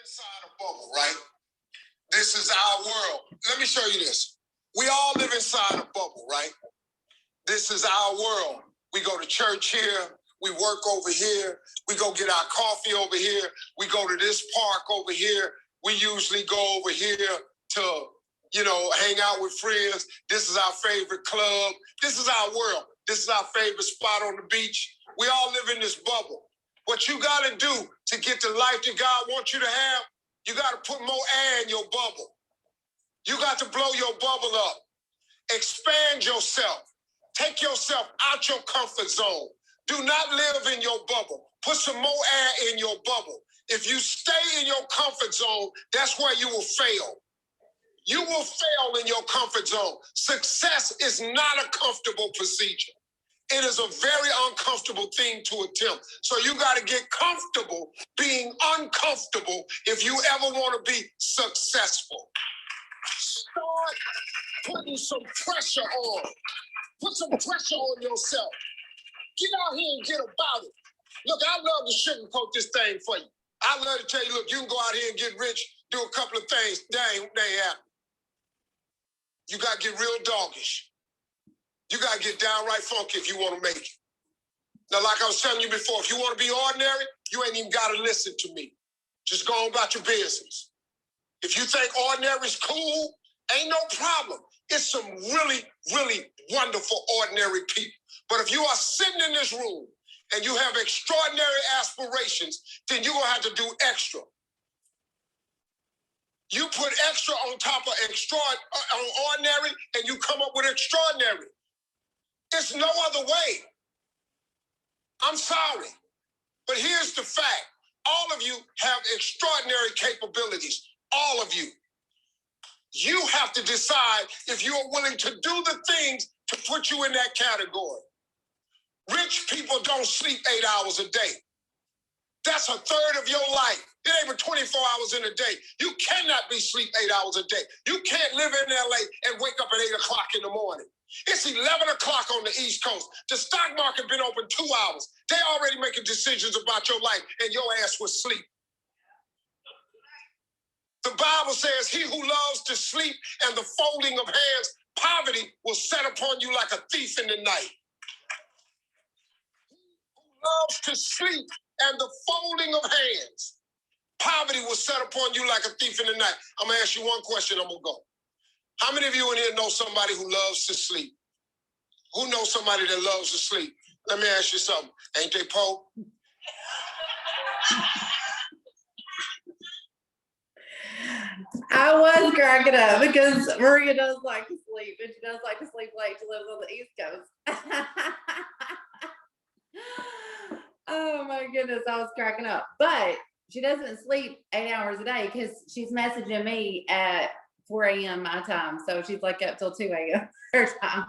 inside a bubble, right? This is our world. Let me show you this. We all live inside a bubble, right? This is our world. We go to church here. We work over here. We go get our coffee over here. We go to this park over here. We usually go over here to, hang out with friends. This is our favorite club. This is our world. This is our favorite spot on the beach. We all live in this bubble. What you got to do to get the life that God wants you to have, you got to put more air in your bubble. You got to blow your bubble up. Expand yourself. Take yourself out your comfort zone. Do not live in your bubble. Put some more air in your bubble. If you stay in your comfort zone, that's where you will fail. You will fail in your comfort zone. Success is not a comfortable procedure. It is a very uncomfortable thing to attempt. So you got to get comfortable being uncomfortable if you ever want to be successful. Start putting some pressure on. Put some pressure on yourself. Get out here and get about it. Look, I love to sugarcoat this thing for you. I love to tell you, look, you can go out here and get rich, do a couple of things. They ain't happen. You got to get real doggish. You got to get downright funky if you want to make it. Now, like I was telling you before, if you want to be ordinary, you ain't even got to listen to me. Just go on about your business. If you think ordinary is cool, ain't no problem. It's some really, really wonderful ordinary people. But if you are sitting in this room and you have extraordinary aspirations, then you're going to have to do extra. You put extra on top of ordinary, and you come up with extraordinary. It's no other way. I'm sorry. But here's the fact. All of you have extraordinary capabilities. All of you. You have to decide if you are willing to do the things to put you in that category. Rich people don't sleep 8 hours a day. That's a third of your life. It ain't but 24 hours in a day. You cannot be sleep 8 hours a day. You can't live in LA and wake up at 8 o'clock in the morning. It's 11 o'clock on the East Coast. The stock market been open 2 hours. They already making decisions about your life, and your ass was sleep. The Bible says, he who loves to sleep and the folding of hands, poverty will set upon you like a thief in the night. He who loves to sleep and the folding of hands, poverty will set upon you like a thief in the night. I'm going to ask you one question, I'm going to go. How many of you in here know somebody who loves to sleep? Who knows somebody that loves to sleep? Let me ask you something. Ain't they Poe? I was cracking up because Maria does like to sleep, and she does like to sleep late. She lives on the East Coast. Oh my goodness, I was cracking up. But she doesn't sleep 8 hours a day because she's messaging me at 4 a.m. my time. So she's like up till 2 a.m. her time.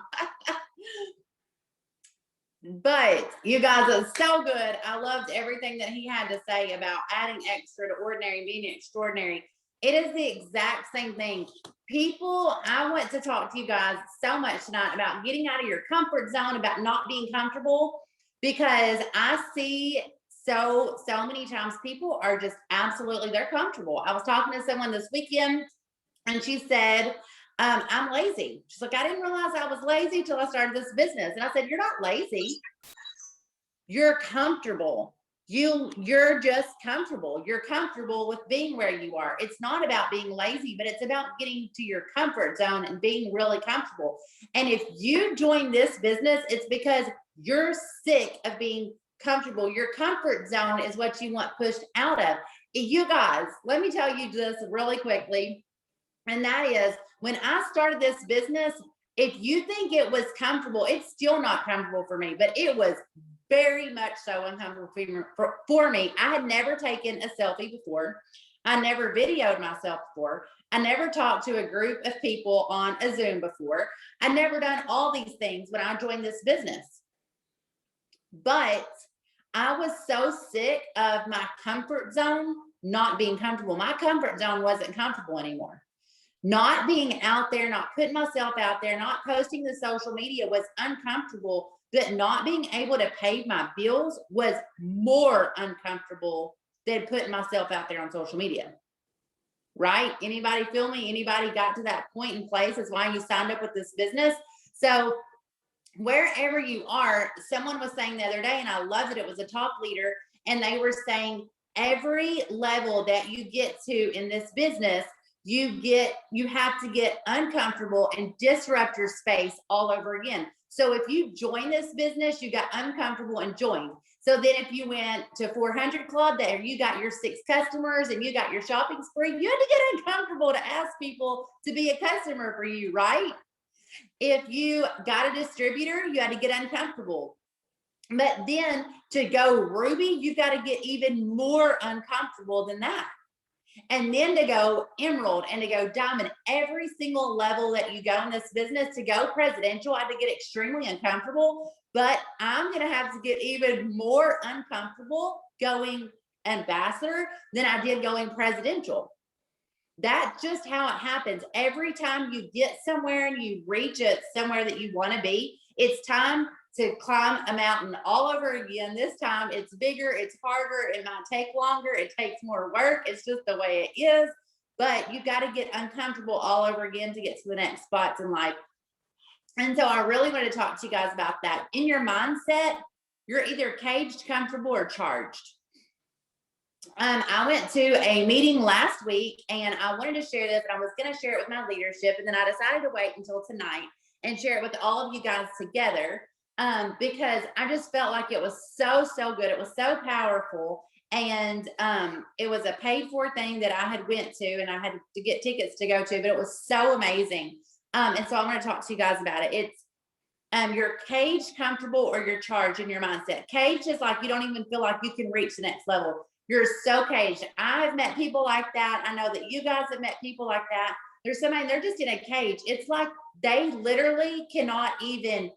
But you guys, it's so good. I loved everything that he had to say about adding extra to ordinary and being extraordinary. It is the exact same thing. People, I want to talk to you guys so much tonight about getting out of your comfort zone, about not being comfortable, because I see so many times people are just absolutely, they're comfortable. I was talking to someone this weekend and she said, I'm lazy. She's like, I didn't realize I was lazy till I started this business. And I said, you're not lazy. You're comfortable. You're just comfortable. You're comfortable with being where you are. It's not about being lazy, but it's about getting to your comfort zone and being really comfortable. And if you join this business, it's because you're sick of being comfortable. Your comfort zone is what you want pushed out of. You guys, let me tell you this really quickly. And that is, when I started this business, if you think it was comfortable, it's still not comfortable for me, but it was very much so uncomfortable for me. I had never taken a selfie before. I never videoed myself before. I never talked to a group of people on a Zoom before. I never done all these things when I joined this business. But I was so sick of my comfort zone not being comfortable. My comfort zone wasn't comfortable anymore. Not being out there, not putting myself out there, not posting the social media was uncomfortable, but not being able to pay my bills was more uncomfortable than putting myself out there on social media. Right? Anybody feel me? Anybody got to that point in place? That's why you signed up with this business. So wherever you are, someone was saying the other day, and I loved it. It was a top leader, and they were saying every level that you get to in this business, you have to get uncomfortable and disrupt your space all over again. So if you join this business, you got uncomfortable and joined. So then if you went to 400 Club, there you got your 6 customers and you got your shopping spree, you had to get uncomfortable to ask people to be a customer for you, right? If you got a distributor, you had to get uncomfortable. But then to go Ruby, you've got to get even more uncomfortable than that. And then to go Emerald and to go Diamond, every single level that you go in this business, to go presidential, I had to get extremely uncomfortable. But I'm going to have to get even more uncomfortable going ambassador than I did going presidential. That's just how it happens. Every time you get somewhere and you reach it somewhere that you want to be, it's time to climb a mountain all over again. This time it's bigger, it's harder, it might take longer, it takes more work. It's just the way it is. But you got to get uncomfortable all over again to get to the next spots in life. And so I really want to talk to you guys about that. In your mindset, you're either caged, comfortable, or charged. I went to a meeting last week and I wanted to share this, and I was going to share it with my leadership. And then I decided to wait until tonight and share it with all of you guys together, because I just felt like it was so good. It was so powerful. And it was a paid for thing that I had went to, and I had to get tickets to go to, but it was so amazing. And so I want to talk to you guys about it. It's you're caged, comfortable, or you're charged in your mindset. Caged is like you don't even feel like you can reach the next level. You're so caged. I've met people like that. I know that you guys have met people like that. There's somebody, they're just in a cage. It's like they literally cannot even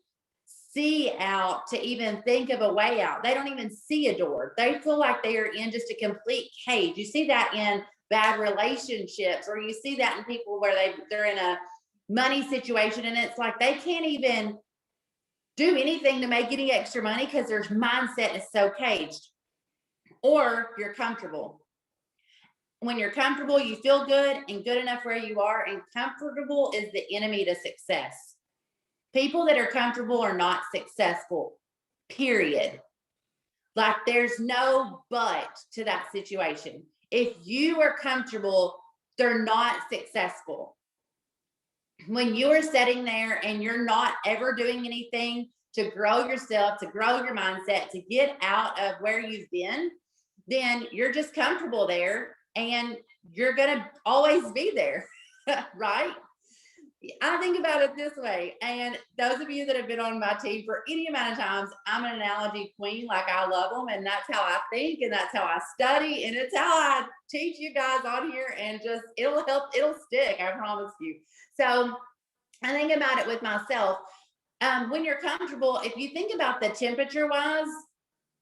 see out to even think of a way out. They don't even see a door. They feel like they are in just a complete cage. You see that in bad relationships, or you see that in people where they're in a money situation, and it's like they can't even do anything to make any extra money because their mindset is so caged. Or you're comfortable. When you're comfortable, you feel good and good enough where you are, and comfortable is the enemy to success. People that are comfortable are not successful, period. Like there's no but to that situation. If you are comfortable, they're not successful. When you are sitting there and you're not ever doing anything to grow yourself, to grow your mindset, to get out of where you've been, then you're just comfortable there and you're going to always be there, right? I think about it this way. And those of you that have been on my team for any amount of times, I'm an analogy queen. Like I love them, and that's how I think, and that's how I study, and it's how I teach you guys on here, and just it'll help, it'll stick, I promise you. So I think about it with myself. When you're comfortable, if you think about the temperature wise,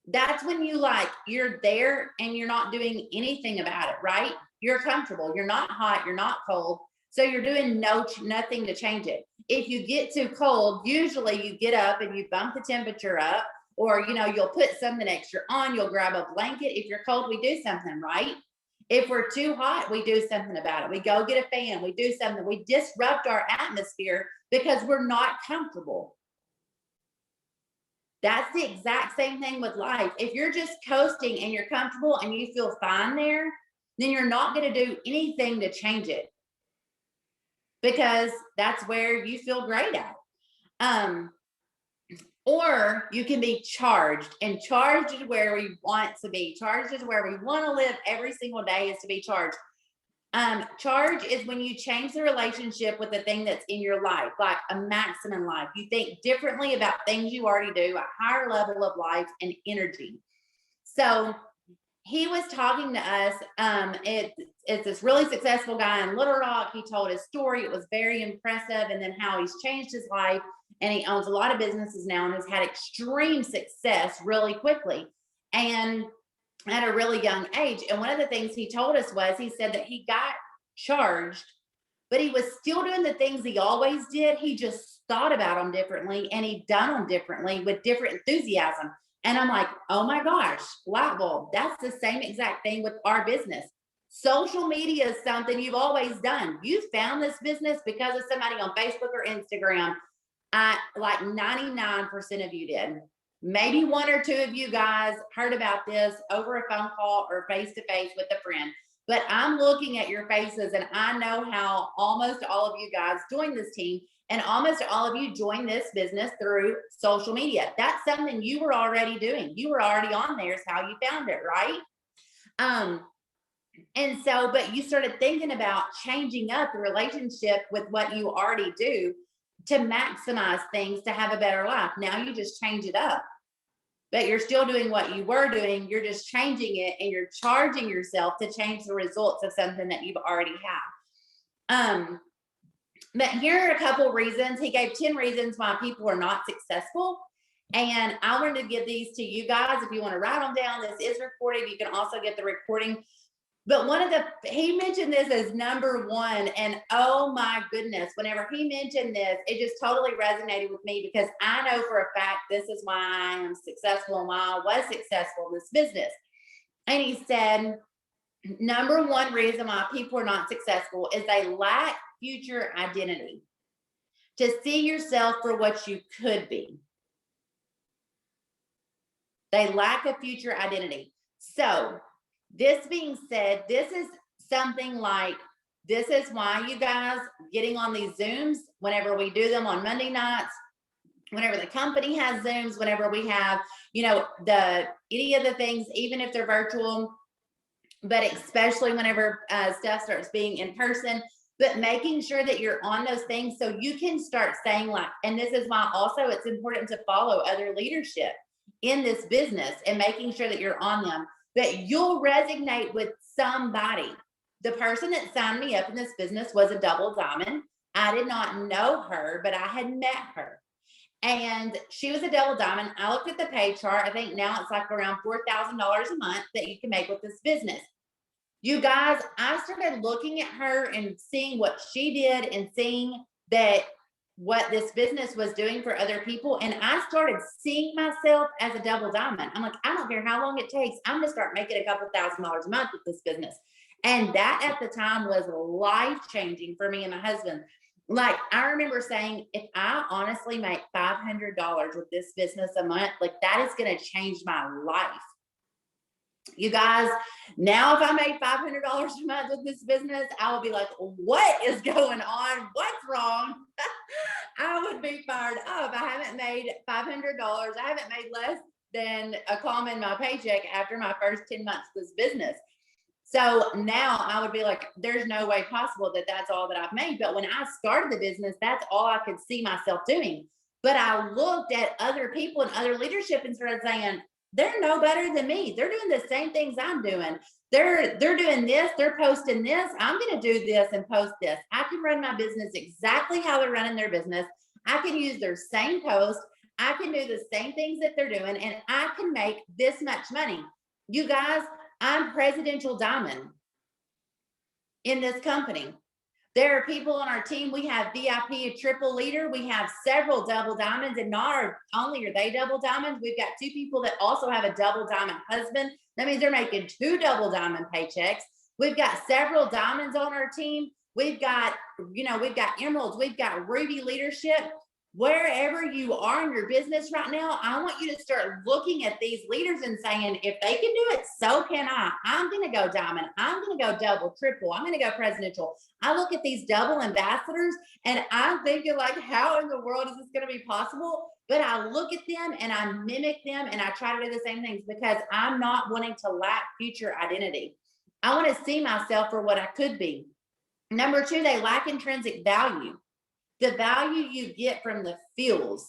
that's when you're there and you're not doing anything about it, right? You're comfortable. You're not hot. You're not cold. So you're doing nothing to change it. If you get too cold, usually you get up and you bump the temperature up, or, you'll put something extra on. You'll grab a blanket. If you're cold, we do something, right? If we're too hot, we do something about it. We go get a fan. We do something. We disrupt our atmosphere because we're not comfortable. That's the exact same thing with life. If you're just coasting and you're comfortable and you feel fine there, then you're not going to do anything to change it, because that's where you feel great at. Or you can be charged, and charged is where we want to be. Charged is where we want to live every single day, is to be charged. Charge is when you change the relationship with the thing that's in your life, like a maximum life. You think differently about things you already do, a higher level of life and energy. So he was talking to us. It's this really successful guy in Little Rock. He told his story. It was very impressive. And then how he's changed his life, and he owns a lot of businesses now and has had extreme success really quickly and at a really young age. And one of the things he told us was, he said that he got charged, but he was still doing the things he always did. He just thought about them differently, and he done them differently with different enthusiasm. And I'm like, oh my gosh, light bulb. That's the same exact thing with our business. Social media is something you've always done. You found this business because of somebody on Facebook or Instagram. Like 99% of you did. Maybe one or two of you guys heard about this over a phone call or face to face with a friend. But I'm looking at your faces and I know how almost all of you guys joined this team and almost all of you joined this business through social media. That's something you were already doing. You were already on there, is how you found it, right? And so, but you started thinking about changing up the relationship with what you already do to maximize things to have a better life. Now you just change it up, but you're still doing what you were doing. You're just changing it and you're charging yourself to change the results of something that you've already have. But here are a couple reasons. He gave 10 reasons why people are not successful. And I wanted to give these to you guys. If you want to write them down, this is recorded. You can also get the recording. But he mentioned this as number one. And oh my goodness, whenever he mentioned this, it just totally resonated with me because I know for a fact this is why I am successful and why I was successful in this business. And he said, number one reason why people are not successful is they lack future identity, to see yourself for what you could be. They lack a future identity. So this being said, this is something like, this is why you guys getting on these Zooms, whenever we do them on Monday nights, whenever the company has Zooms, whenever we have, any of the things, even if they're virtual, but especially whenever stuff starts being in person, but making sure that you're on those things so you can start saying like, and this is why also it's important to follow other leadership in this business and making sure that you're on them, that you'll resonate with somebody. The person that signed me up in this business was a double diamond. I did not know her, but I had met her. And she was a double diamond. I looked at the pay chart. I think now it's like around $4,000 a month that you can make with this business. You guys, I started looking at her and seeing what she did and seeing that what this business was doing for other people. And I started seeing myself as a double diamond. I'm like, I don't care how long it takes. I'm going to start making a couple $1,000s a month with this business. And that at the time was life-changing for me and my husband. Like, I remember saying, if I honestly make $500 with this business a month, like that is going to change my life. You guys, now if I made $500 a month with this business, I would be like, what is going on? What's wrong? I would be fired up. I haven't made $500. I haven't made less than a comma in my paycheck after my first 10 months of this business. So now I would be like, there's no way possible that that's all that I've made. But when I started the business, that's all I could see myself doing. But I looked at other people and other leadership and started saying, they're no better than me. They're doing the same things I'm doing. They're doing this. They're posting this. I'm going to do this and post this. I can run my business exactly how they're running their business. I can use their same post. I can do the same things that they're doing, and I can make this much money. You guys, I'm presidential diamond in this company. There are people on our team. We have VIP, a triple leader. We have several double diamonds, and not only are they double diamonds, we've got two people that also have a double diamond husband. That means they're making 2 double diamond paychecks. We've got several diamonds on our team. We've got emeralds. We've got ruby leadership. Wherever you are in your business right now, I want you to start looking at these leaders and saying, if they can do it, so can I. I'm going to go diamond. I'm going to go double, triple. I'm going to go presidential. I look at these double ambassadors and I'm thinking like, how in the world is this going to be possible? But I look at them and I mimic them and I try to do the same things because I'm not wanting to lack future identity. I want to see myself for what I could be. Number 2, they lack intrinsic value. The value you get from the feels.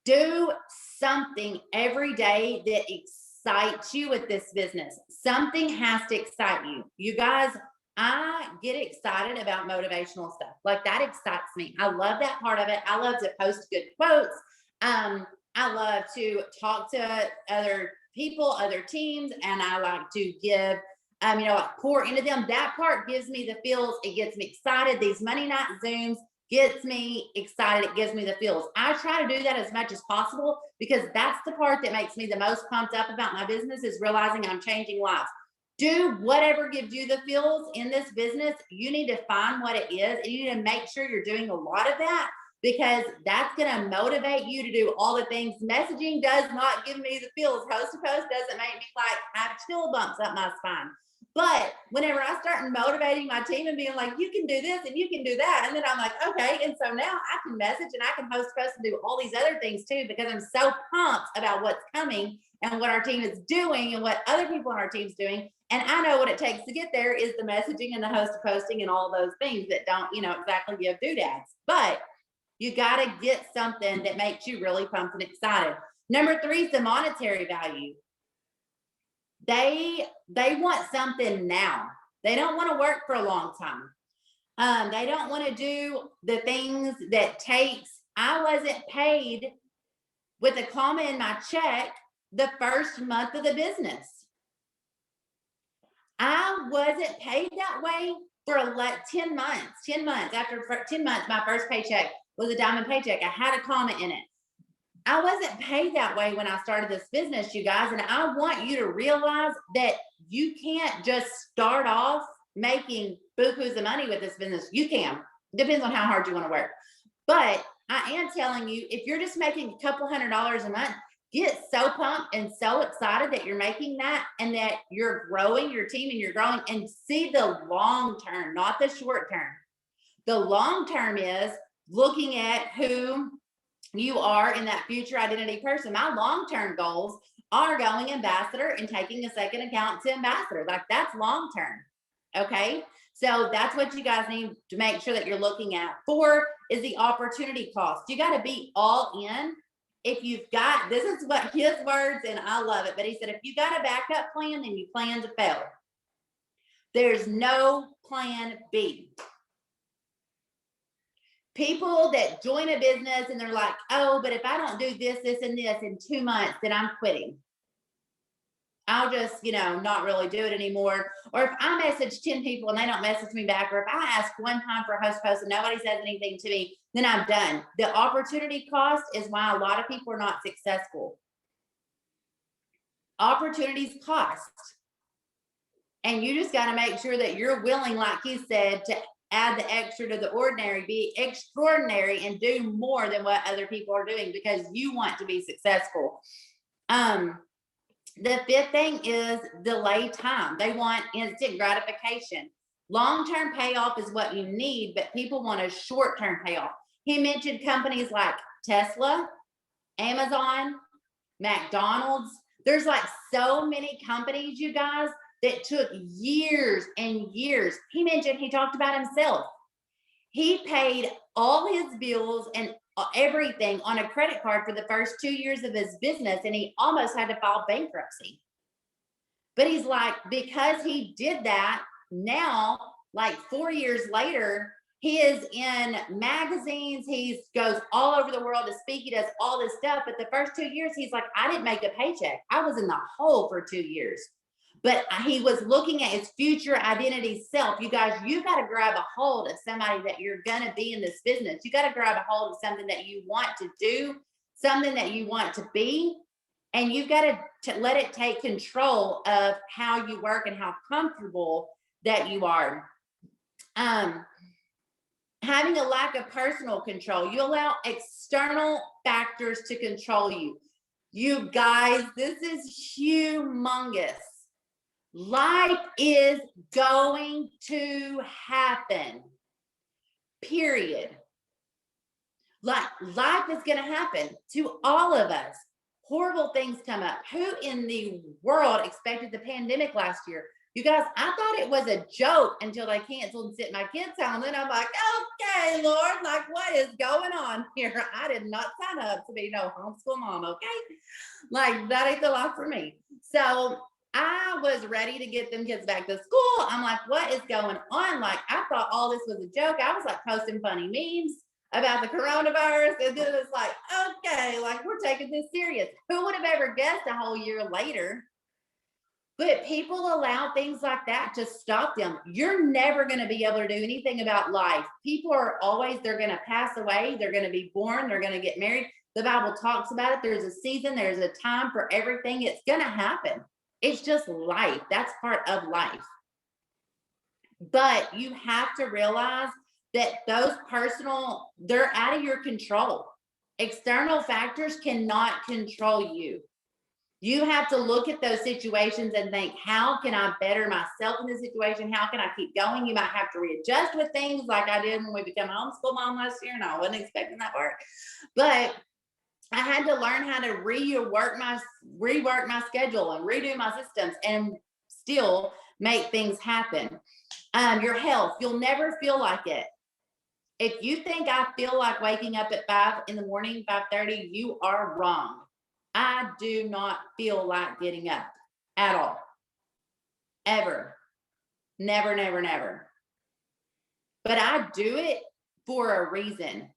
Do something every day that excites you with this business. Something has to excite you. You guys, I get excited about motivational stuff. Like that excites me. I love that part of it. I love to post good quotes. I love to talk to other people, other teams, and I like to give pour into them. That part gives me the feels. It gets me excited. These Monday night Zooms, gets me excited. It gives me the feels. I try to do that as much as possible because that's the part that makes me the most pumped up about my business is realizing I'm changing lives. Do whatever gives you the feels in this business. You need to find what it is and you need to make sure you're doing a lot of that because that's going to motivate you to do all the things. Messaging does not give me the feels. Host to post doesn't make me like have chill bumps up my spine. But whenever I start motivating my team and being like, you can do this and you can do that, and then I'm like, okay. And so now I can message and I can host posts and do all these other things too, because I'm so pumped about what's coming and what our team is doing and what other people on our team's doing. And I know what it takes to get there is the messaging and the host posting and all those things that don't, exactly give doodads. But you got to get something that makes you really pumped and excited. Number 3 is the monetary value. They want something now. They don't want to work for a long time. They don't want to do the things that takes. I wasn't paid with a comma in my check the first month of the business. I wasn't paid that way for like 10 months. 10 months after 10 months, my first paycheck was a diamond paycheck. I had a comma in it. I wasn't paid that way when I started this business, you guys. And I want you to realize that you can't just start off making bukus of money with this business. You can. Depends on how hard you want to work. But I am telling you, if you're just making a couple $100s a month, get so pumped and so excited that you're making that and that you're growing your team and you're growing and see the long term, not the short term. The long term is looking at who you are in that future identity person. My long-term goals are going ambassador and taking a second account to ambassador. Like that's long-term. Okay. So that's what you guys need to make sure that you're looking at. 4 is the opportunity cost. You got to be all in. If you've got, this is what his words, and I love it, but he said, if you got a backup plan, then you plan to fail. There's no plan B. People that join a business and they're like, oh, but if I don't do this, this, and this in 2 months, then I'm quitting. I'll just, not really do it anymore. Or if I message 10 people and they don't message me back, or if I ask one time for a host post and nobody says anything to me, then I'm done. The opportunity cost is why a lot of people are not successful. Opportunities cost. And you just got to make sure that you're willing, like he said, to add the extra to the ordinary, be extraordinary and do more than what other people are doing because you want to be successful. The 5th thing is delay time. They want instant gratification. Long-term payoff is what you need, but people want a short-term payoff. He mentioned companies like Tesla, Amazon, McDonald's. There's like so many companies, you guys, that took years and years. He talked about himself. He paid all his bills and everything on a credit card for the first 2 years of his business, and he almost had to file bankruptcy. But he's like, because he did that, now, like 4 years later, he is in magazines. He goes all over the world to speak. He does all this stuff. But the first 2 years, he's like, I didn't make a paycheck. I was in the hole for 2 years. But he was looking at his future identity self. You guys, you got to grab a hold of somebody that you're going to be in this business. You got to grab a hold of something that you want to do, something that you want to be. And you've got to let it take control of how you work and how comfortable that you are. Having a lack of personal control. You allow external factors to control you. You guys, this is humongous. Life is going to happen, period. Like life is going to happen to all of us. Horrible things come up. Who in the world expected the pandemic last year? You guys, I thought it was a joke until they canceled and sent my kids home. Then I'm like, okay, Lord, like what is going on here? I did not sign up to be no homeschool mom, okay? Like that ain't the life for me. So I was ready to get them kids back to school. I'm like, what is going on? Like, I thought all this was a joke. I was like posting funny memes about the coronavirus. And then it's like, okay, like we're taking this serious. Who would have ever guessed a whole year later But people allow things like that to stop them. You're never going to be able to do anything about life. People are always, they're going to pass away. They're going to be born. They're going to get married. The Bible talks about it. There's a season, there's a time for everything. It's going to happen. It's just life. That's part of life. But you have to realize that those personal, they're out of your control. External factors cannot control you. You have to look at those situations and think, how can I better myself in this situation? How can I keep going? You might have to readjust with things like I did when we became a homeschool mom last year, and I wasn't expecting that part. But I had to learn how to rework my schedule and redo my systems and still make things happen. Your health, you'll never feel like it. If you think I feel like waking up at 5 in the morning, 5:30, you are wrong. I do not feel like getting up at all. Ever. Never, never, never. But I do it for a reason.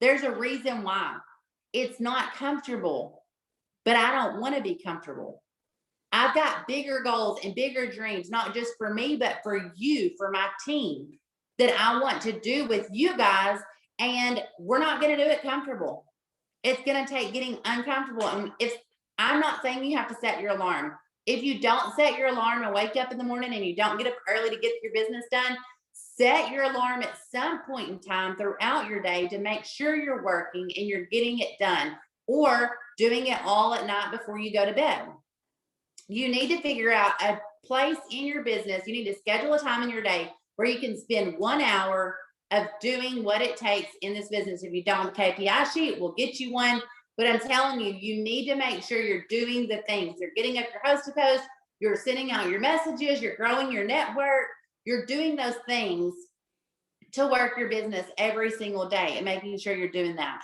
There's a reason why. It's not comfortable, but I don't want to be comfortable. I've got bigger goals and bigger dreams, not just for me, but for you, for my team, that I want to do with you guys. And we're not going to do it comfortable. It's going to take getting uncomfortable. And if I'm not saying you have to set your alarm. If you don't set your alarm and wake up in the morning and you don't get up early to get your business done, set your alarm at some point in time throughout your day to make sure you're working and you're getting it done, or doing it all at night before you go to bed. You need to figure out a place in your business. You need to schedule a time in your day where you can spend 1 hour of doing what it takes in this business. If you don't have a KPI sheet, we'll get you one. But I'm telling you, you need to make sure you're doing the things. You're getting up your host to post, you're sending out your messages, you're growing your network, you're doing those things to work your business every single day and making sure you're doing that.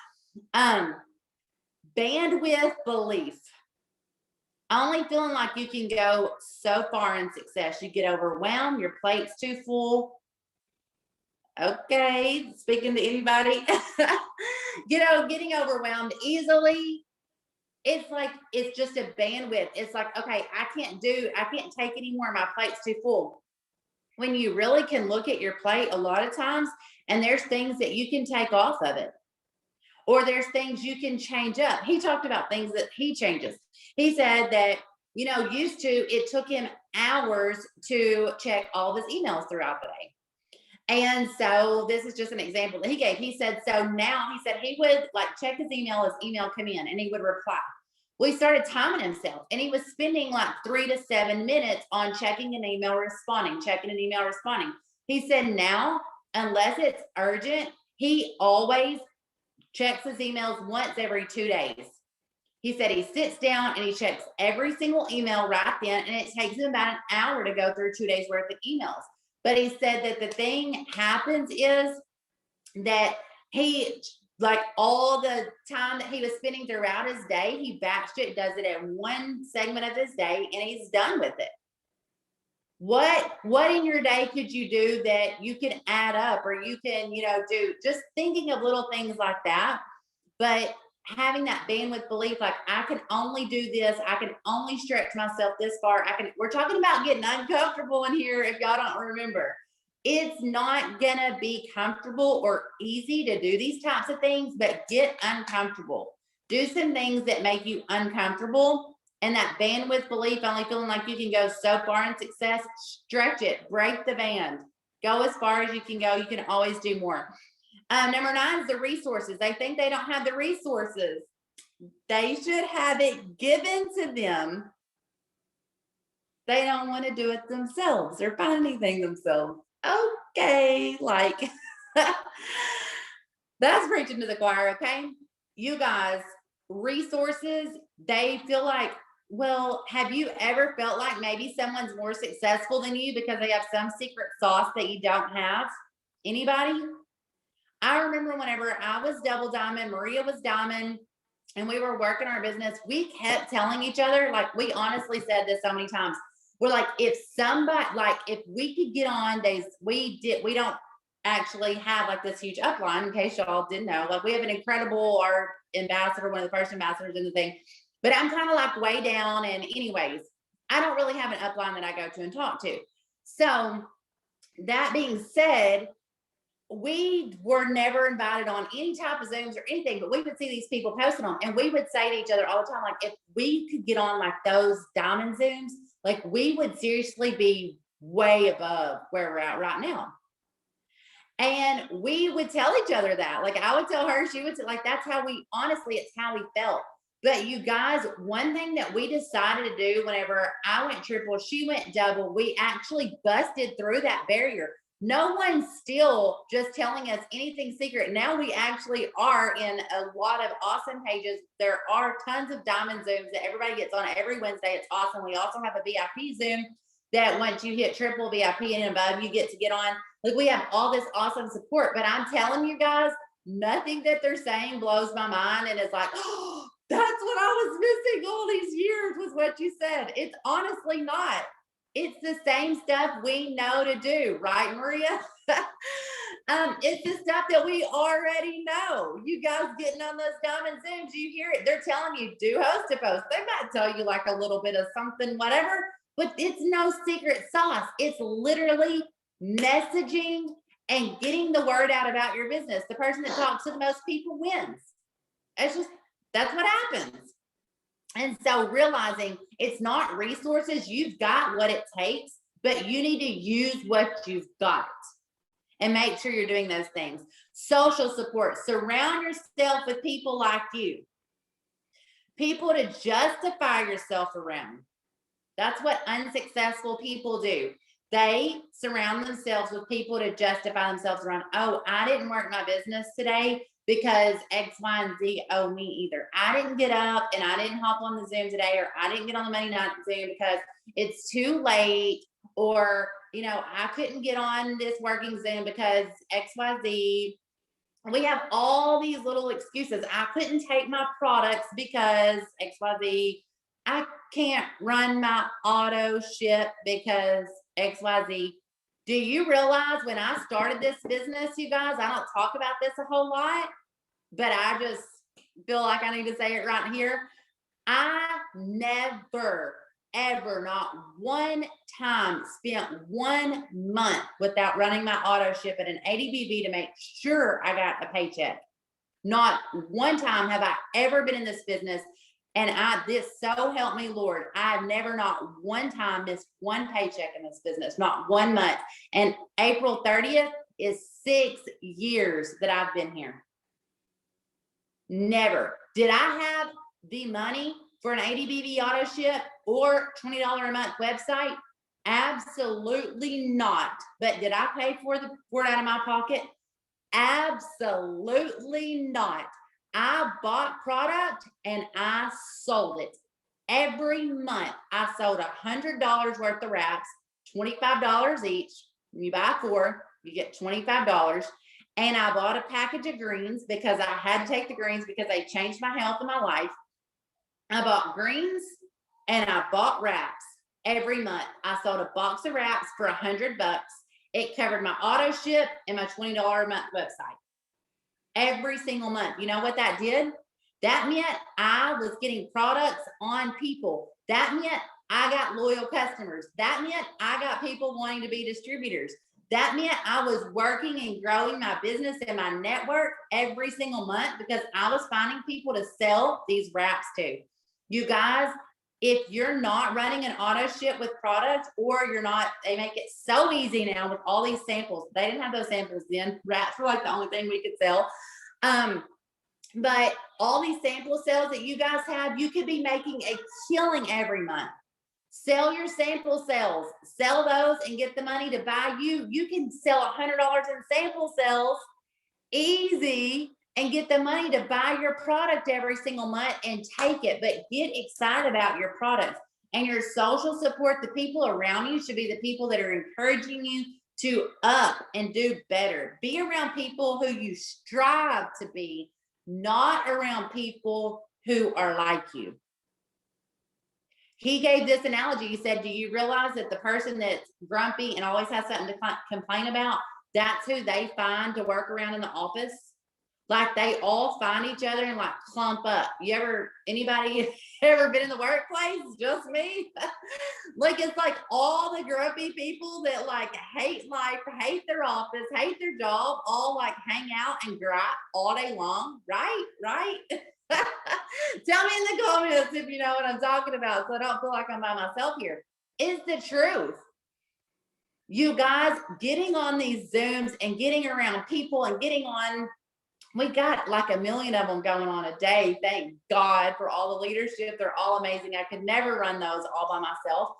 Bandwidth belief. Only feeling like you can go so far in success. You get overwhelmed, your plate's too full. Okay, speaking to anybody, getting overwhelmed easily. It's like, it's just a bandwidth. It's like, okay, I can't take any more. My plate's too full. When you really can look at your plate a lot of times, and there's things that you can take off of it, or there's things you can change up. He talked about things that he changes. He said that, used to, it took him hours to check all of his emails throughout the day. And so this is just an example that he gave. He said, so now he would check his email come in, and he would reply. Well, he started timing himself, and he was spending 3 to 7 minutes on checking an email, responding. He said now, unless it's urgent, he always checks his emails once every 2 days. He said he sits down and he checks every single email right then, and it takes him about an hour to go through 2 days worth of emails. But he said that the thing happens is that he, all the time that he was spending throughout his day, he batched it, does it at one segment of his day, and he's done with it. What in your day could you do that you can add up, or you can, do, just thinking of little things like that, but having that bandwidth belief, I can only do this, I can only stretch myself this far. We're talking about getting uncomfortable in here. If y'all don't remember, it's not gonna be comfortable or easy to do these types of things, but get uncomfortable. Do some things that make you uncomfortable. And that bandwidth belief, only feeling like you can go so far in success, stretch it, break the band, go as far as you can go. You can always do more. Number 9 is the resources. They think they don't have the resources. They should have it given to them. They don't want to do it themselves or find anything themselves. Okay, that's preaching to the choir, okay? You guys, resources, they feel like, well, have you ever felt like maybe someone's more successful than you because they have some secret sauce that you don't have? Anybody? I remember whenever I was double diamond, Maria was diamond, and we were working our business, we kept telling each other, we honestly said this so many times. We're like, if somebody, if we could get on days, we don't actually have this huge upline, in case y'all didn't know. We have an incredible, our ambassador, one of the first ambassadors in the thing, but I'm kind of way down. And anyways, I don't really have an upline that I go to and talk to. So that being said, we were never invited on any type of Zooms or anything, but we would see these people posting them, and we would say to each other all the time, like, if we could get on like those diamond Zooms, like we would seriously be way above where we're at right now. And we would tell each other that. Like I would tell her, she would say, like, that's how we, honestly, it's how we felt. But you guys, one thing that we decided to do whenever I went triple, she went double, we actually busted through that barrier. No one's still just telling us anything secret. Now we actually are in a lot of awesome pages. There are tons of diamond Zooms that everybody gets on every Wednesday. It's awesome. We also have a VIP Zoom that once you hit triple VIP and above, you get to get on. Like we have all this awesome support, but I'm telling you guys, nothing that they're saying blows my mind and it's like, oh, that's what I was missing all these years was what you said. It's honestly not. It's the same stuff we know to do, right, Maria? It's the stuff that we already know. You guys getting on those diamond Zooms, you hear it. They're telling you, do host to post. They might tell you like a little bit of something, whatever, but it's no secret sauce. It's literally messaging and getting the word out about your business. The person that talks to the most people wins. That's what happens. And so realizing it's not resources, you've got what it takes, but you need to use what you've got and make sure you're doing those things. Social support, surround yourself with people like you, people to justify yourself around. That's what unsuccessful people do. They surround themselves with people to justify themselves around. Oh, I didn't work my business today because X, Y, and Z owe me either. I didn't get up and I didn't hop on the Zoom today, or I didn't get on the Monday night Zoom because it's too late, or, you know, I couldn't get on this working Zoom because X, Y, Z. We have all these little excuses. I couldn't take my products because X, Y, Z. I can't run my auto ship because X, Y, Z. Do you realize when I started this business, you guys, I don't talk about this a whole lot, but I just feel like I need to say it right here. I never, ever, not one time spent 1 month without running my auto ship at an ADBV to make sure I got a paycheck. Not one time have I ever been in this business. And this so help me, Lord, I've never, not one time missed one paycheck in this business, not 1 month. And April 30th is 6 years that I've been here. Never. Did I have the money for an ADBV auto ship or $20 a month website? Absolutely not. But did I pay for it out of my pocket? Absolutely not. I bought product and I sold it. Every month I sold $100 worth of wraps, $25 each. When you buy 4, you get $25. And I bought a package of greens because I had to take the greens because they changed my health and my life. I bought greens and I bought wraps. Every month I sold a box of wraps for $100. It covered my auto ship and my $20 a month website. Every single month. You know what that did? That meant I was getting products on people. That meant I got loyal customers. That meant I got people wanting to be distributors. That meant I was working and growing my business and my network every single month because I was finding people to sell these wraps to. You guys, if you're not running an auto ship with products, or you're not, they make it so easy now with all these samples. They didn't have those samples then. Wraps were like the only thing we could sell. But all these sample sales that you guys have, you could be making a killing every month. Sell your sample sales, sell those and get the money to buy you. You can sell $100 in sample sales easy and get the money to buy your product every single month and take it. But get excited about your products and your social support. The people around you should be the people that are encouraging you to up and do better. Be around people who you strive to be, not around people who are like you. He gave this analogy. He said, do you realize that the person that's grumpy and always has something to complain about, that's who they find to work around in the office? Like they all find each other and like clump up. Anybody ever been in the workplace? Just me? Like, it's like all the grumpy people that like hate life, hate their office, hate their job, all like hang out and gripe all day long. Right? Right? Tell me in the comments if you know what I'm talking about, so I don't feel like I'm by myself here. It's the truth. You guys, getting on these Zooms and getting around people and getting on, we got like a million of them going on a day. Thank God for all the leadership. They're all amazing. I could never run those all by myself.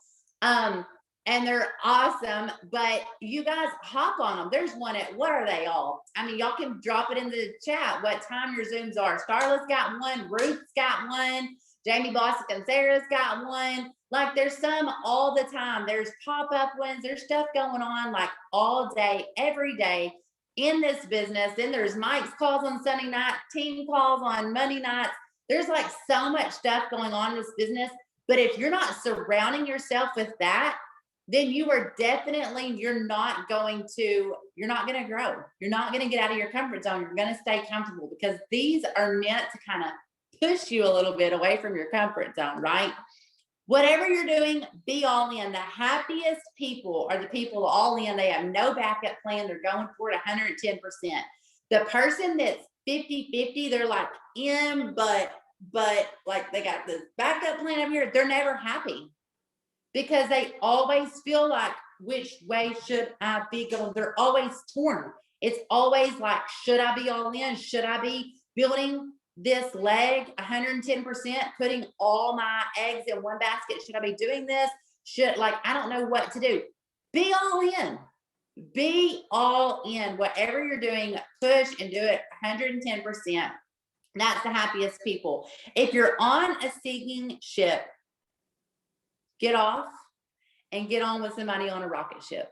And they're awesome, but you guys hop on them. There's one at, what are they all? I mean, y'all can drop it in the chat what time your Zooms are. Starla's got one, Ruth's got one, Jamie Bostic and Sarah's got one. Like, there's some all the time. There's pop-up ones. There's stuff going on like all day, every day in this business. Then there's Mike's calls on Sunday night, team calls on Monday nights. There's like so much stuff going on in this business. But if you're not surrounding yourself with that, then you are definitely, you're not going to grow. You're not going to get out of your comfort zone. You're going to stay comfortable, because these are meant to kind of push you a little bit away from your comfort zone, right? Whatever you're doing, be all in. The happiest people are the people all in. They have no backup plan. They're going for it 110%. The person that's 50-50, they're like in, but like they got this backup plan over here. They're never happy, because they always feel like, which way should I be going? They're always torn. It's always like, should I be all in? Should I be building this leg 110%, putting all my eggs in one basket? Should I be doing this? I don't know what to do. Be all in. Be all in. Whatever you're doing, push and do it 110%. That's the happiest people. If you're on a sinking ship, get off and get on with somebody on a rocket ship.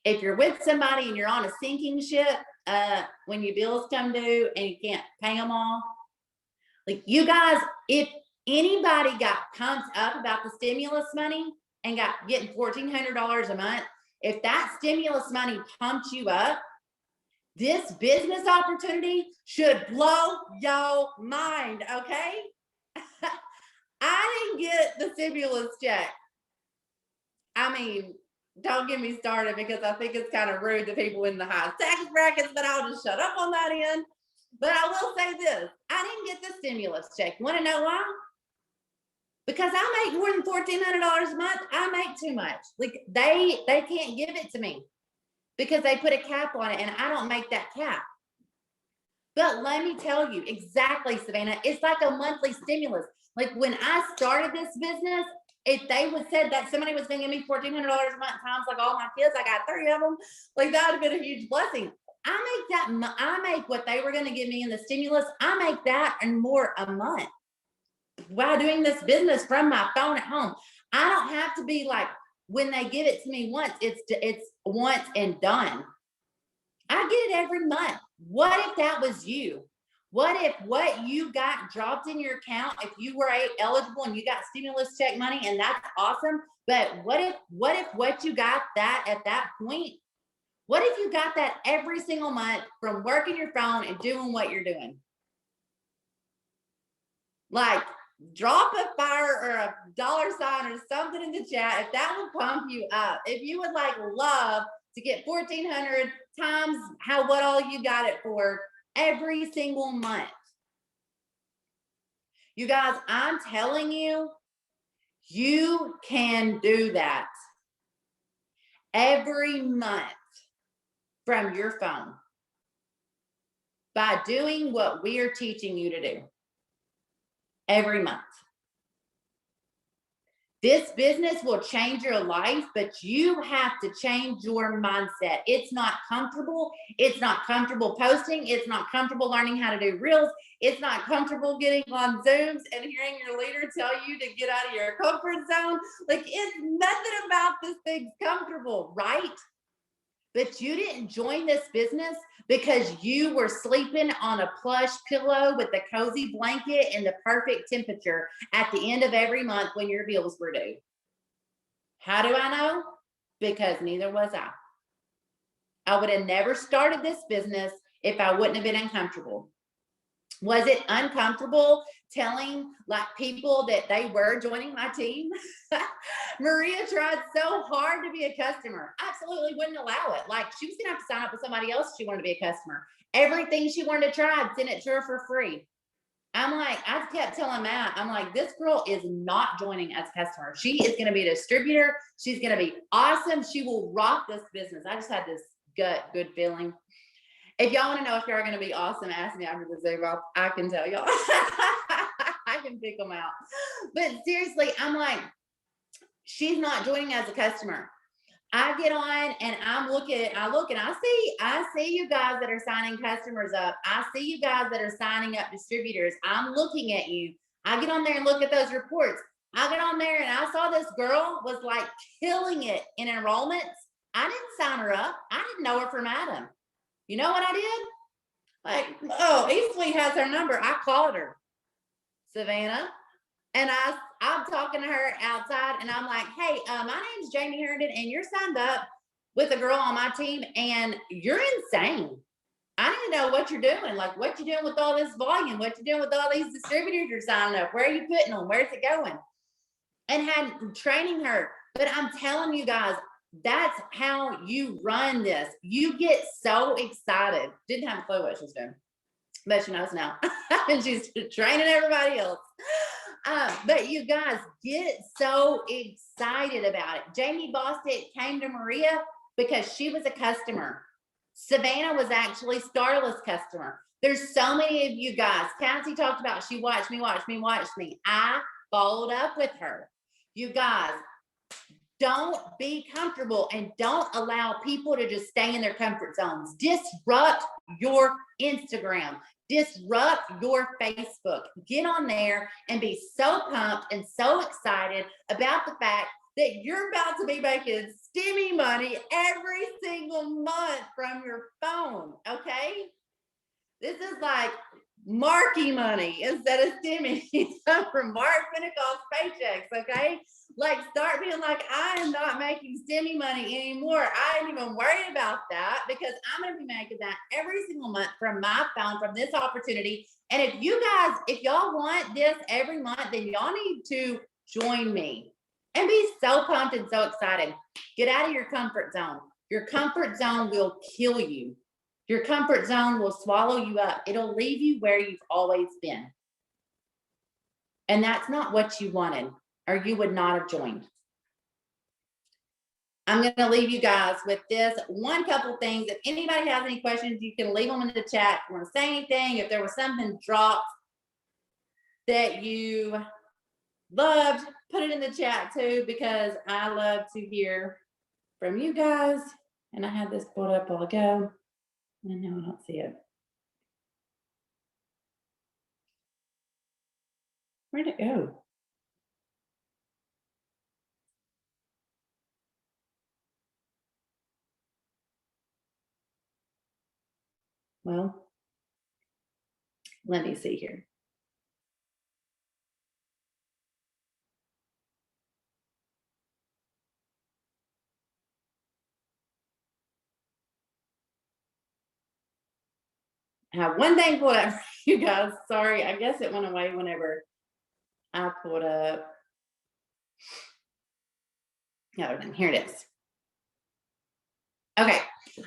If you're with somebody and you're on a sinking ship, when your bills come due and you can't pay them all, like, you guys, if anybody got pumped up about the stimulus money and getting $1,400 a month, if that stimulus money pumped you up, this business opportunity should blow your mind, okay? I didn't get the stimulus check. I mean, don't get me started, because I think it's kind of rude to people in the high tax brackets, but I'll just shut up on that end. But I will say this, I didn't get the stimulus check. You want to know why? Because I make more than $1,400 a month. I make too much. Like, they can't give it to me because they put a cap on it, and I don't make that cap. But let me tell you exactly, Savannah, it's like a monthly stimulus. Like, when I started this business, if they would said that somebody was going to give me $1,400 a month times like all my kids, I got 3 of them, like, that would have been a huge blessing. I make what they were going to give me in the stimulus. I make that and more a month while doing this business from my phone at home. I don't have to be like, when they give it to me once, it's once and done. I get it every month. What if that was you? What if what you got dropped in your account, if you were eligible and you got stimulus check money, and that's awesome, but what if what you got that at that point, what if you got that every single month from working your phone and doing what you're doing? Like, drop a fire or a dollar sign or something in the chat if that would pump you up. If you would love to get 1,400 times what all you got it for every single month. You guys, I'm telling you, you can do that every month from your phone by doing what we are teaching you to do every month. This business will change your life, but you have to change your mindset. It's not comfortable. It's not comfortable posting. It's not comfortable learning how to do reels. It's not comfortable getting on Zooms and hearing your leader tell you to get out of your comfort zone. Like, it's nothing about this thing's comfortable, right? But you didn't join this business because you were sleeping on a plush pillow with a cozy blanket and the perfect temperature at the end of every month when your bills were due. How do I know? Because neither was I. I would have never started this business if I wouldn't have been uncomfortable. Was it uncomfortable telling like people that they were joining my team. Maria tried so hard to be a customer. Absolutely wouldn't allow it. Like she was gonna have to sign up with somebody else if she wanted to be a customer. Everything she wanted to try, I'd send it to her for free. I'm like, I kept telling Matt, I'm like, this girl is not joining as a customer. She is going to be a distributor. She's going to be awesome. She will rock this business. I just had this good feeling. If y'all want to know if y'all are going to be awesome, ask me after the Zoom. I can tell y'all. I can pick them out. But seriously, I'm like, she's not joining as a customer. I get on and I look and I see you guys that are signing customers up. I see you guys that are signing up distributors. I'm looking at you. I get on there and look at those reports. I get on there and I saw this girl was like killing it in enrollments. I didn't sign her up. I didn't know her from Adam. You know what I did? Like, oh, Eastfleet has her number. I called her, Savannah. And I'm talking to her outside and I'm like, hey, my name's Jamie Herndon and you're signed up with a girl on my team and you're insane. I need to know what you're doing. Like what you doing with all this volume? What you doing with all these distributors you're signing up? Where are you putting them? Where's it going? And had training her. But I'm telling you guys, that's how you run this. You get so excited. Didn't have a clue what she's doing, but she knows now. And she's training everybody else. But you guys get so excited about it. Jamie Bostic came to Maria because she was a customer. Savannah was actually Starla's customer. There's so many of you guys. Cassie talked about she watched me. I followed up with her. You guys, don't be comfortable and don't allow people to just stay in their comfort zones. Disrupt your Instagram. Disrupt your Facebook. Get on there and be so pumped and so excited about the fact that you're about to be making stimmy money every single month from your phone. Okay? This is like Marky money instead of stimmy from Mark Pentecost paychecks. Okay? Like start being like, I am not making stimmy money anymore. I ain't even worried about that because I'm going to be making that every single month from my phone, from this opportunity. And if you guys, if y'all want this every month, then y'all need to join me and be so pumped and so excited. Get out of your comfort zone. Your comfort zone will kill you. Your comfort zone will swallow you up. It'll leave you where you've always been. And that's not what you wanted, or you would not have joined. I'm going to leave you guys with this one couple things. If anybody has any questions, you can leave them in the chat. If you want to say anything, if there was something dropped that you loved, put it in the chat too, because I love to hear from you guys. And I had this pulled up a while ago, and now I don't see it. Where'd it go? Well, let me see here. I have one thing pulled up for you guys. Sorry, I guess it went away whenever I pulled up. No, here it is. Okay,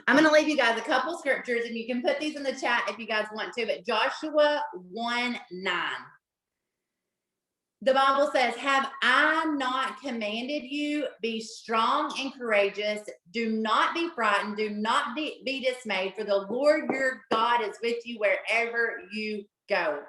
I'm going to leave you guys a couple scriptures, and you can put these in the chat if you guys want to. But Joshua 1:9. The Bible says, have I not commanded you, be strong and courageous, do not be frightened, do not be dismayed, for the Lord your God is with you wherever you go.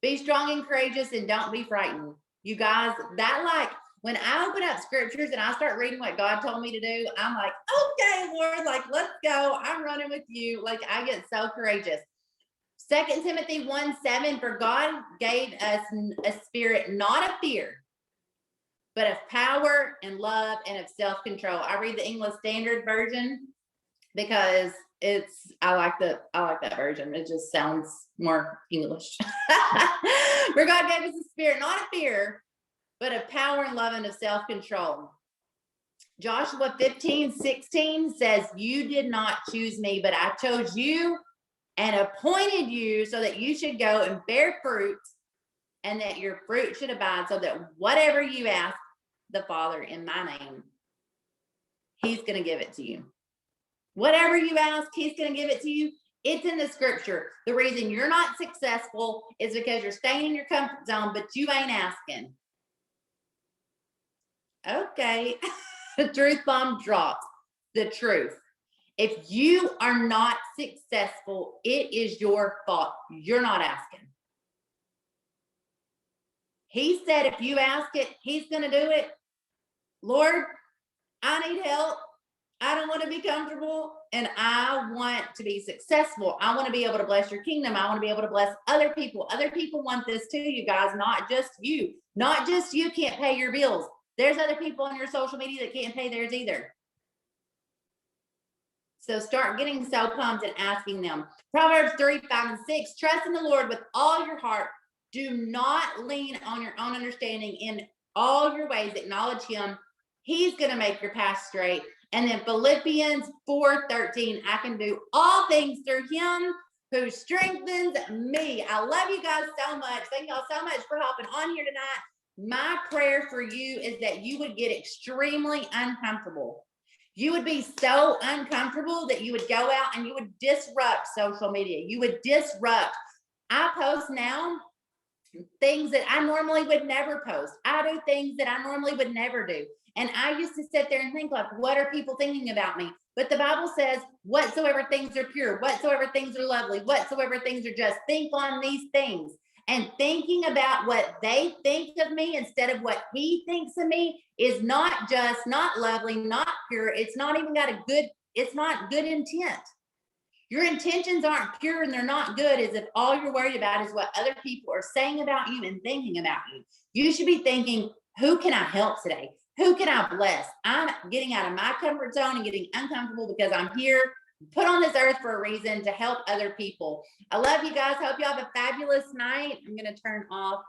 Be strong and courageous and don't be frightened. You guys, that like, when I open up scriptures and I start reading what God told me to do, I'm like, okay, Lord, like, let's go. I'm running with you. Like, I get so courageous. 2 Timothy 1:7, for God gave us a spirit not of fear, but of power and love and of self-control. I read the English Standard Version because I like that version. It just sounds more English. For God gave us a spirit not of fear, but of power and love and of self-control. Joshua 15:16 says, you did not choose me, but I chose you and appointed you so that you should go and bear fruit and that your fruit should abide, so that whatever you ask the Father in my name, he's going to give it to you. Whatever you ask, he's going to give it to you. It's in the scripture. The reason you're not successful is because you're staying in your comfort zone, but you ain't asking. Okay. The truth bomb drops. The truth. If you are not successful, it is your fault. You're not asking. He said if you ask it, he's going to do it. Lord, I need help. I don't want to be comfortable, and I want to be successful. I want to be able to bless your kingdom. I want to be able to bless other people. Other people want this too, you guys, not just you. Not just you can't pay your bills. There's other people on your social media that can't pay theirs either. So start getting so pumped and asking them. Proverbs 3, 5, and 6, trust in the Lord with all your heart. Do not lean on your own understanding. In all your ways, acknowledge him. He's going to make your path straight. And then Philippians 4:13, I can do all things through him who strengthens me. I love you guys so much. Thank y'all so much for hopping on here tonight. My prayer for you is that you would get extremely uncomfortable. You would be so uncomfortable that you would go out and you would disrupt social media. You would disrupt. I post now things that I normally would never post. I do things that I normally would never do. And I used to sit there and think, like, what are people thinking about me? But the Bible says, whatsoever things are pure, whatsoever things are lovely, whatsoever things are just, think on these things. And thinking about what they think of me instead of what he thinks of me is not just, not lovely, not pure. It's not even got it's not good intent. Your intentions aren't pure and they're not good as if all you're worried about is what other people are saying about you and thinking about you. You should be thinking, who can I help today? Who can I bless? I'm getting out of my comfort zone and getting uncomfortable because I'm here, put on this earth for a reason, to help other people. I love you guys. Hope you have a fabulous night. I'm going to turn off